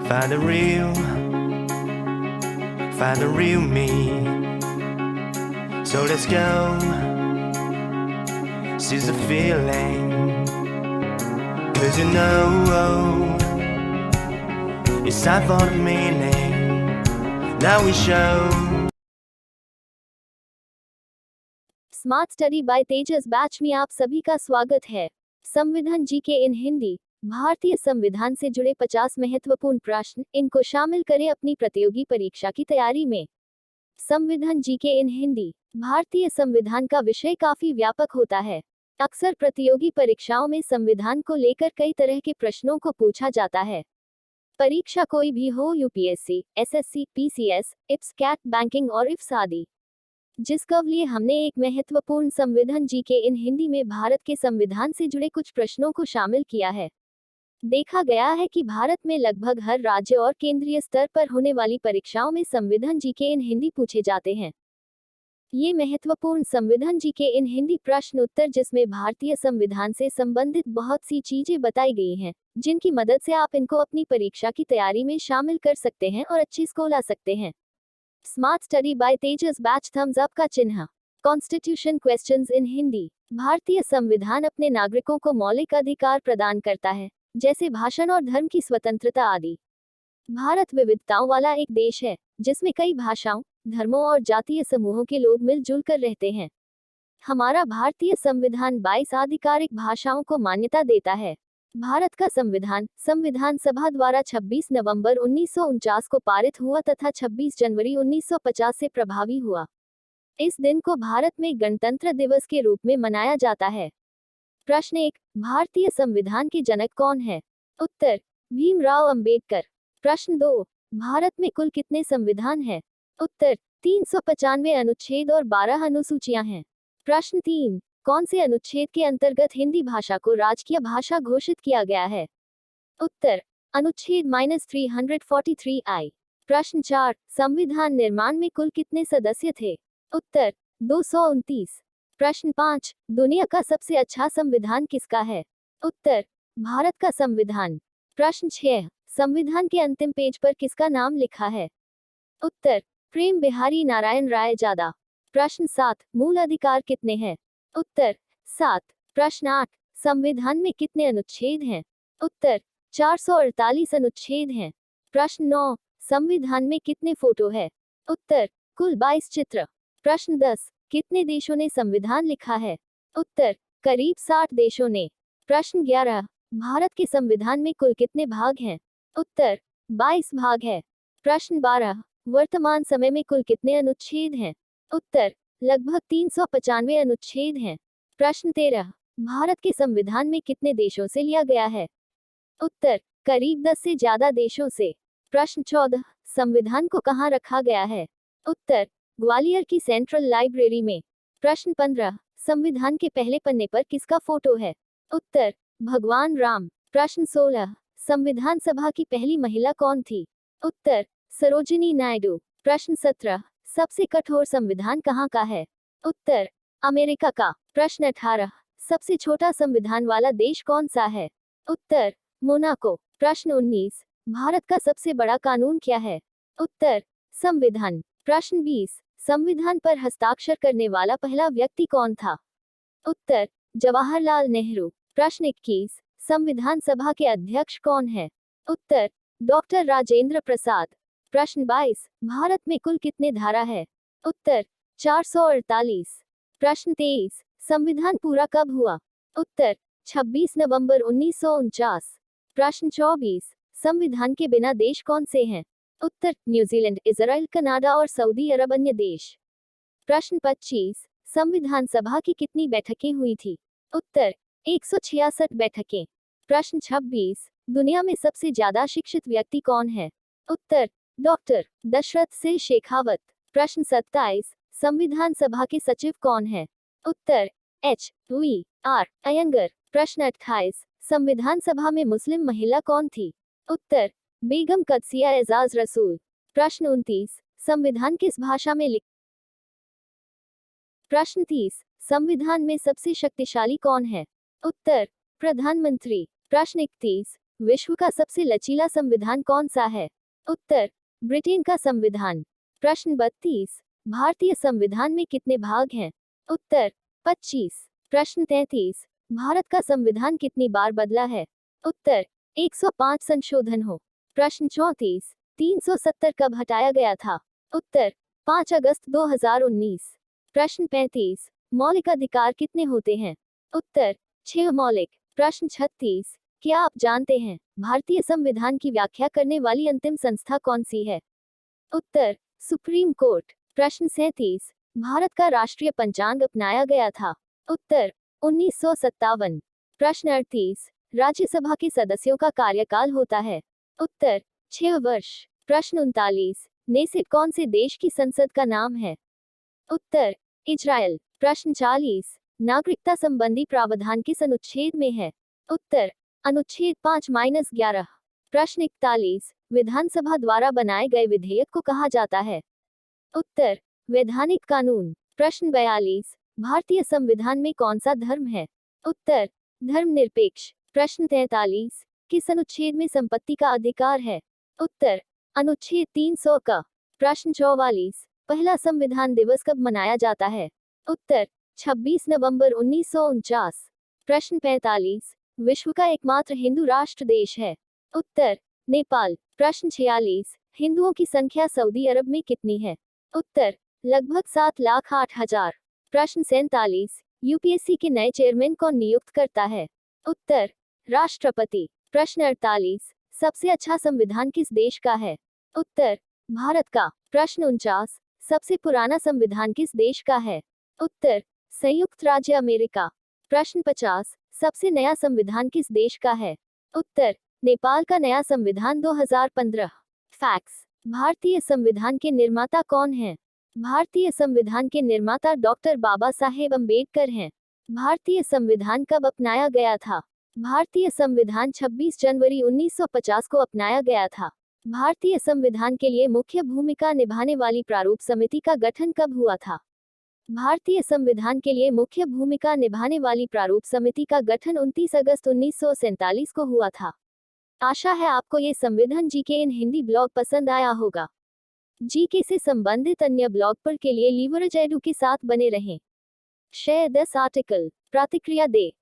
Find the real me. So let's go. Seize the feeling. 'Cause you know it's time for the meaning. Now we show. Smart study by Tejas batch में आप सभी का स्वागत है। संविधान GK इन हिंदी। भारतीय संविधान से जुड़े 50 महत्वपूर्ण प्रश्न, इनको शामिल करें अपनी प्रतियोगी परीक्षा की तैयारी में। संविधान जीके इन हिंदी। भारतीय संविधान का विषय काफी व्यापक होता है। अक्सर प्रतियोगी परीक्षाओं में संविधान को लेकर कई तरह के प्रश्नों को पूछा जाता है। परीक्षा कोई भी हो, UPSC, SSC, PCS, IPS, CAT, banking और इफ्स आदि। जिसके लिए हमने एक महत्वपूर्ण संविधान जीके इन हिंदी में भारत के संविधान से जुड़े कुछ प्रश्नों को शामिल किया है। देखा गया है कि भारत में लगभग हर राज्य और केंद्रीय स्तर पर होने वाली परीक्षाओं में संविधान जीके इन हिंदी पूछे जाते हैं। ये महत्वपूर्ण संविधान जीके इन हिंदी प्रश्न उत्तर, जिसमें भारतीय संविधान से संबंधित बहुत सी चीजें बताई गई हैं, जिनकी मदद से आप इनको अपनी परीक्षा की तैयारी में शामिल कर सकते हैं और अच्छी स्कोर ला सकते हैं। Smart study by Tejas batch thumbs up का चिन्ह। Constitution questions in Hindi. भारतीय संविधान अपने नागरिकों को मौलिक अधिकार प्रदान करता है, जैसे भाषण और धर्म की स्वतंत्रता आदि। भारत विविधताओं वाला एक देश है, जिसमें कई भाषाओं, धर्मों और जातीय समूहों के लोग मिलजुल कर रहते हैं। हमारा भारतीय संविधान 22 आधिकारिक भाषाओं को मान्यता देता है। भारत का संविधान संविधान सभा द्वारा 26 नवंबर 1949 को पारित हुआ तथा 26 जनवरी 1950 से प्रभावी हुआ। इस दिन को भारत में गणतंत्र दिवस के रूप में मनाया जाता है। प्रश्न 1, भारतीय संविधान के जनक कौन है? उत्तर, भीमराव अंबेडकर। प्रश्न 2, भारत में कुल कितने संविधान हैं? उत्तर, 395 अनुच्छेद और 12 अनुसूचियां हैं। प्रश्न 3, कौन से अनुच्छेद के अंतर्गत हिंदी भाषा को राजकीय भाषा घोषित किया गया है? उत्तर, अनुच्छेद -343I। प्रश्न 4, संविधान निर्माण में कुल कितने सदस्य थे? उत्तर, 229। प्रश्न 5, दुनिया का सबसे अच्छा संविधान किसका है? उत्तर, भारत का संविधान। प्रश्न 6, संविधान के अंतिम पेज पर किसका नाम लिखा है? उत्तर, प्रेम बिहारी नारायण राय जादा। प्रश्न 7, मूल अधिकार कितने हैं? उत्तर, 7। प्रश्न 8, संविधान में कितने अनुच्छेद हैं? उत्तर, 448 अनुच्छेद हैं। प्रश्न 9, संविधान में कितने फोटो है? उत्तर, कुल 22 चित्र। प्रश्न 10, कितने देशों ने संविधान लिखा है? उत्तर, करीब 60 देशों ने। प्रश्न 11, भारत के संविधान में कुल कितने भाग हैं? उत्तर, 22 भाग है। प्रश्न 12, वर्तमान समय में कुल कितने अनुच्छेद हैं? उत्तर, लगभग 395 अनुच्छेद हैं। प्रश्न 13, भारत के संविधान में कितने देशों से लिया गया है? उत्तर, करीब 10 से ज्यादा देशों से। प्रश्न 14, संविधान को कहाँ रखा गया है? उत्तर, ग्वालियर की सेंट्रल लाइब्रेरी में। प्रश्न 15, संविधान के पहले पन्ने पर किसका फोटो है? उत्तर, भगवान राम। प्रश्न 16, संविधान सभा की पहली महिला कौन थी? उत्तर, सरोजिनी नायडू। प्रश्न 17, सबसे कठोर संविधान कहाँ का है? उत्तर, अमेरिका का। प्रश्न 18, सबसे छोटा संविधान वाला देश कौन सा है? उत्तर, मोनाको। प्रश्न 19, भारत का सबसे बड़ा कानून क्या है? उत्तर, संविधान। प्रश्न 20, संविधान पर हस्ताक्षर करने वाला पहला व्यक्ति कौन था? उत्तर, जवाहरलाल नेहरू। प्रश्न 21, संविधान सभा के अध्यक्ष कौन है? उत्तर, डॉक्टर राजेंद्र प्रसाद। प्रश्न 22, भारत में कुल कितने धारा है? उत्तर, 448। प्रश्न 23, संविधान पूरा कब हुआ? उत्तर, 26 नवंबर 1949। प्रश्न 24, संविधान के बिना देश कौन से हैं? उत्तर, न्यूजीलैंड, इजराइल, कनाडा और सऊदी अरब अन्य देश। प्रश्न 25, संविधान सभा की कितनी बैठकें हुई थी? उत्तर, 166 बैठकें। प्रश्न 26, दुनिया में सबसे ज्यादा शिक्षित व्यक्ति कौन है? उत्तर, डॉक्टर दशरथ सिंह शेखावत। प्रश्न 27, संविधान सभा के सचिव कौन है? उत्तर, H.V.R. अयंगर। प्रश्न 28, संविधान सभा में मुस्लिम महिला कौन थी? उत्तर, बेगम कदसिया एजाज रसूल। प्रश्न 29, संविधान किस भाषा में लिख? प्रश्न 30, संविधान में सबसे शक्तिशाली कौन है? उत्तर, प्रधानमंत्री। प्रश्न 31, विश्व का सबसे लचीला संविधान कौन सा है? उत्तर, ब्रिटेन का संविधान। प्रश्न 32, भारतीय संविधान में कितने भाग हैं? उत्तर, 25। प्रश्न 33, भारत का संविधान कितनी बार बदला है? उत्तर, 105 संशोधन हो। प्रश्न 34, 370 कब हटाया गया था? उत्तर, 5 अगस्त 2019। प्रश्न 35, मौलिक अधिकार कितने होते हैं? उत्तर, 6 मौलिक। प्रश्न 36, क्या आप जानते हैं भारतीय संविधान की व्याख्या करने वाली अंतिम संस्था कौन सी है? उत्तर, सुप्रीम कोर्ट। प्रश्न 37, भारत का राष्ट्रीय पंचांग अपनाया गया था? उत्तर, 1957। प्रश्न 38, राज्यसभा के सदस्यों का कार्यकाल होता है? उत्तर, 6 वर्ष। प्रश्न 39, नेसिट कौन से देश की संसद का नाम है? उत्तर, इजराइल। प्रश्न 40, नागरिकता संबंधी प्रावधान किस अनुच्छेद में है? उत्तर, अनुच्छेद 5-11। प्रश्न 41, विधानसभा द्वारा बनाए गए विधेयक को कहा जाता है? उत्तर, वैधानिक कानून। प्रश्न 42, भारतीय संविधान में कौन सा धर्म है? उत्तर, धर्मनिरपेक्ष। प्रश्न 43, किस अनुच्छेद में संपत्ति का अधिकार है? उत्तर, अनुच्छेद 300 का। प्रश्न 44, पहला संविधान दिवस कब मनाया जाता है? उत्तर, 26 नवंबर 1949। प्रश्न 45, विश्व का एकमात्र हिंदू राष्ट्र देश है? उत्तर, नेपाल। प्रश्न 46, हिंदुओं की संख्या सऊदी अरब में कितनी है? उत्तर, लगभग 7,08,000। प्रश्न 47, यूपीएससी के नए चेयरमैन कौन नियुक्त करता है? उत्तर, राष्ट्रपति। प्रश्न 48, सबसे अच्छा संविधान किस देश का है? उत्तर, भारत का। प्रश्न 49, सबसे पुराना संविधान किस देश का है? उत्तर, संयुक्त राज्य अमेरिका। प्रश्न 50, सबसे नया संविधान किस देश का है? उत्तर, नेपाल का नया संविधान 2015। फैक्ट्स, भारतीय संविधान के निर्माता कौन हैं? भारतीय संविधान के निर्माता डॉक्टर बाबा साहेब अम्बेडकर हैं। भारतीय संविधान कब अपनाया गया था? भारतीय संविधान 26 जनवरी 1950 को अपनाया गया था। भारतीय संविधान के लिए मुख्य भूमिका निभाने वाली प्रारूप समिति का गठन कब हुआ था? भारतीय संविधान के लिए मुख्य भूमिका निभाने वाली प्रारूप समिति का गठन 29 अगस्त 1947 को हुआ था। आशा है आपको ये संविधान जीके इन हिंदी ब्लॉग पसंद आया होगा। जीके से संबंधित अन्य ब्लॉग पर के लिए लीवरेज एडू के साथ बने रहें। शेयर दिस आर्टिकल, प्रतिक्रिया दे।